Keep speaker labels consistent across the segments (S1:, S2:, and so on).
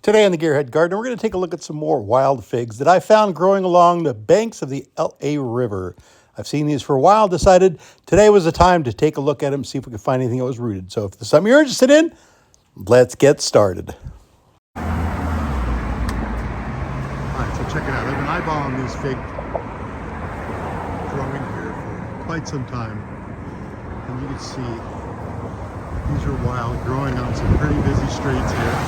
S1: Today on the Gearhead Garden, we're going to take a look at some more wild figs that I found growing along the banks of the LA River. I've seen these for a while, decided today was the time to take a look at them, see if we can find anything that was rooted. So if there's something you're interested in, let's get started. All right, so check it out. I've been eyeballing these figs growing here for quite some time. And you can see these are wild, growing on some pretty busy streets here.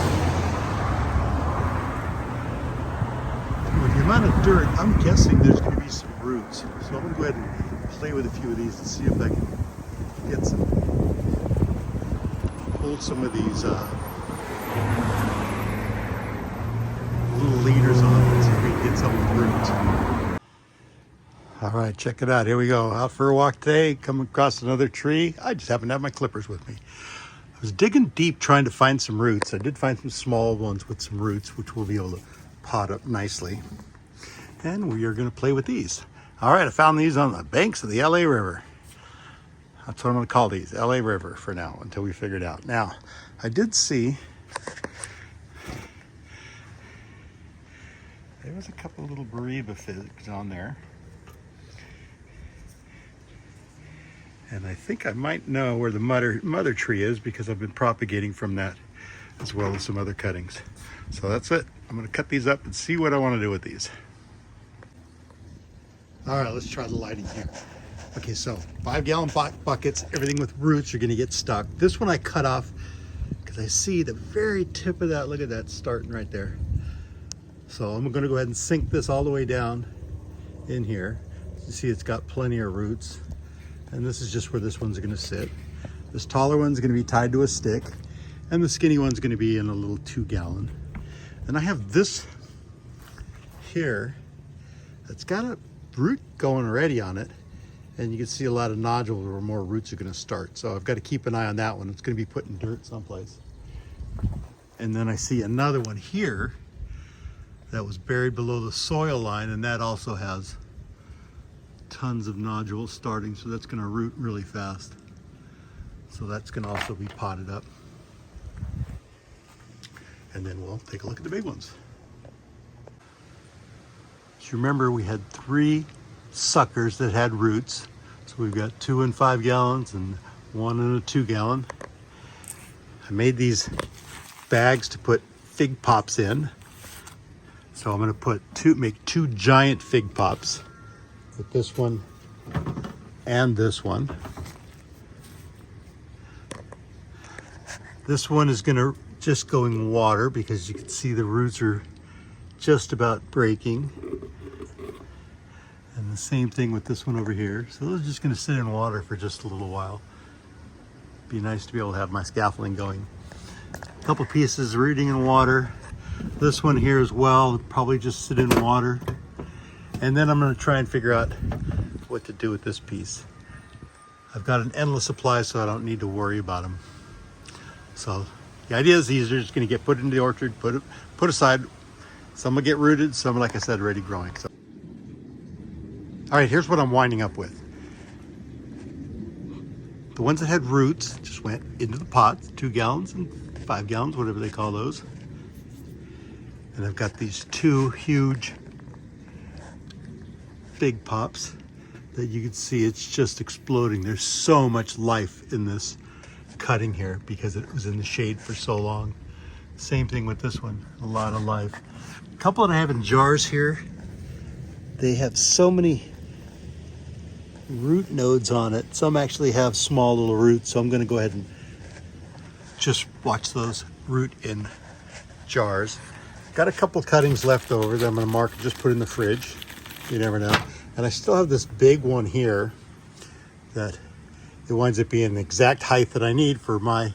S1: With the amount of dirt, I'm guessing there's going to be some roots. So I'm going to go ahead and play with a few of these and see if I can get some, hold some of these little leaders on and see if we can get some roots. All right, check it out. Here we go. Out for a walk today, come across another tree. I just happen to have my clippers with me. I was digging deep trying to find some roots. I did find some small ones with some roots, which we'll be able to pot up nicely. And we are going to play with these. All right, I found these on the banks of the LA River. That's what I'm going to call these, LA River for now, until we figure it out. Now, I did see there was a couple of little Bariba figs on there. And I think I might know where the mother tree is because I've been propagating from that as well as some other cuttings. So that's it. I'm going to cut these up and see what I want to do with these. All right, let's try the lighting here. Okay, so 5-gallon buckets, everything with roots are going to get stuck. This one I cut off because I see the very tip of that. Look at that starting right there. So I'm going to go ahead and sink this all the way down in here. You see it's got plenty of roots. And this is just where this one's going to sit. This taller one's going to be tied to a stick. And the skinny one's going to be in a little 2-gallon. And I have this here that's got a root going already on it. And you can see a lot of nodules where more roots are going to start. So I've got to keep an eye on that one. It's going to be put in dirt someplace. And then I see another one here that was buried below the soil line. And that also has tons of nodules starting. So that's going to root really fast. So that's going to also be potted up. And then we'll take a look at the big ones. So remember we had 3 suckers that had roots. So we've got 2 in 5 gallons and 1 in a 2-gallon. I made these bags to put fig pops in. So I'm going to make 2 giant fig pops with this one and this one. This one is going to just go in water because you can see the roots are just about breaking. And the same thing with this one over here. So those are just going to sit in water for just a little while. Be nice to be able to have my scaffolding going. A couple pieces rooting in water. This one here as well, probably just sit in water. And then I'm going to try and figure out what to do with this piece. I've got an endless supply, so I don't need to worry about them. So the idea is these are just going to get put into the orchard, put aside. Some will get rooted, some, like I said, already growing. So. All right, here's what I'm winding up with. The ones that had roots just went into the pots, 2 gallons and 5 gallons, whatever they call those. And I've got these 2 huge big pops that you can see it's just exploding. There's so much life in this cutting here because it was in the shade for so long. Same thing with this one, a lot of life. A couple that I have in jars here, they have so many root nodes on it. Some actually have small little roots, so I'm going to go ahead and just watch those root in jars. Got a couple cuttings left over that I'm going to mark and just put in the fridge. You never know. And I still have this big one here that it winds up being the exact height that I need for my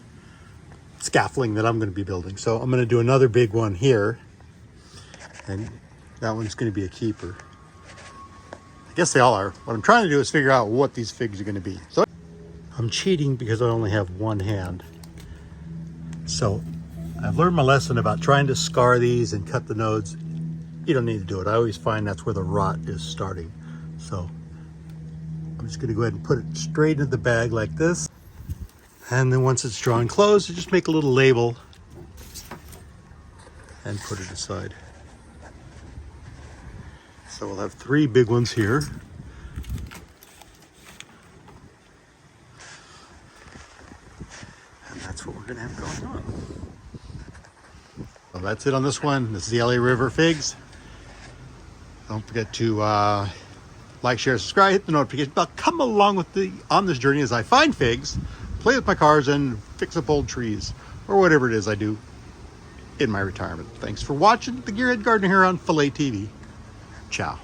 S1: scaffolding that I'm going to be building. So I'm going to do another big one here, and that one's going to be a keeper. I guess they all are. What I'm trying to do is figure out what these figs are going to be. So I'm cheating because I only have one hand. So I've learned my lesson about trying to scar these and cut the nodes. You don't need to do it. I always find that's where the rot is starting. So I'm just going to go ahead and put it straight into the bag like this. And then once it's drawn closed, you just make a little label and put it aside. So we'll have 3 big ones here. And that's what we're gonna have going on. Well, that's it on this one. This is the LA River figs. Don't forget to like, share, subscribe, hit the notification bell. Come along with on this journey as I find figs, play with my cars, and fix up old trees, or whatever it is I do in my retirement. Thanks for watching the Gearhead Gardener here on Filet TV. Ciao.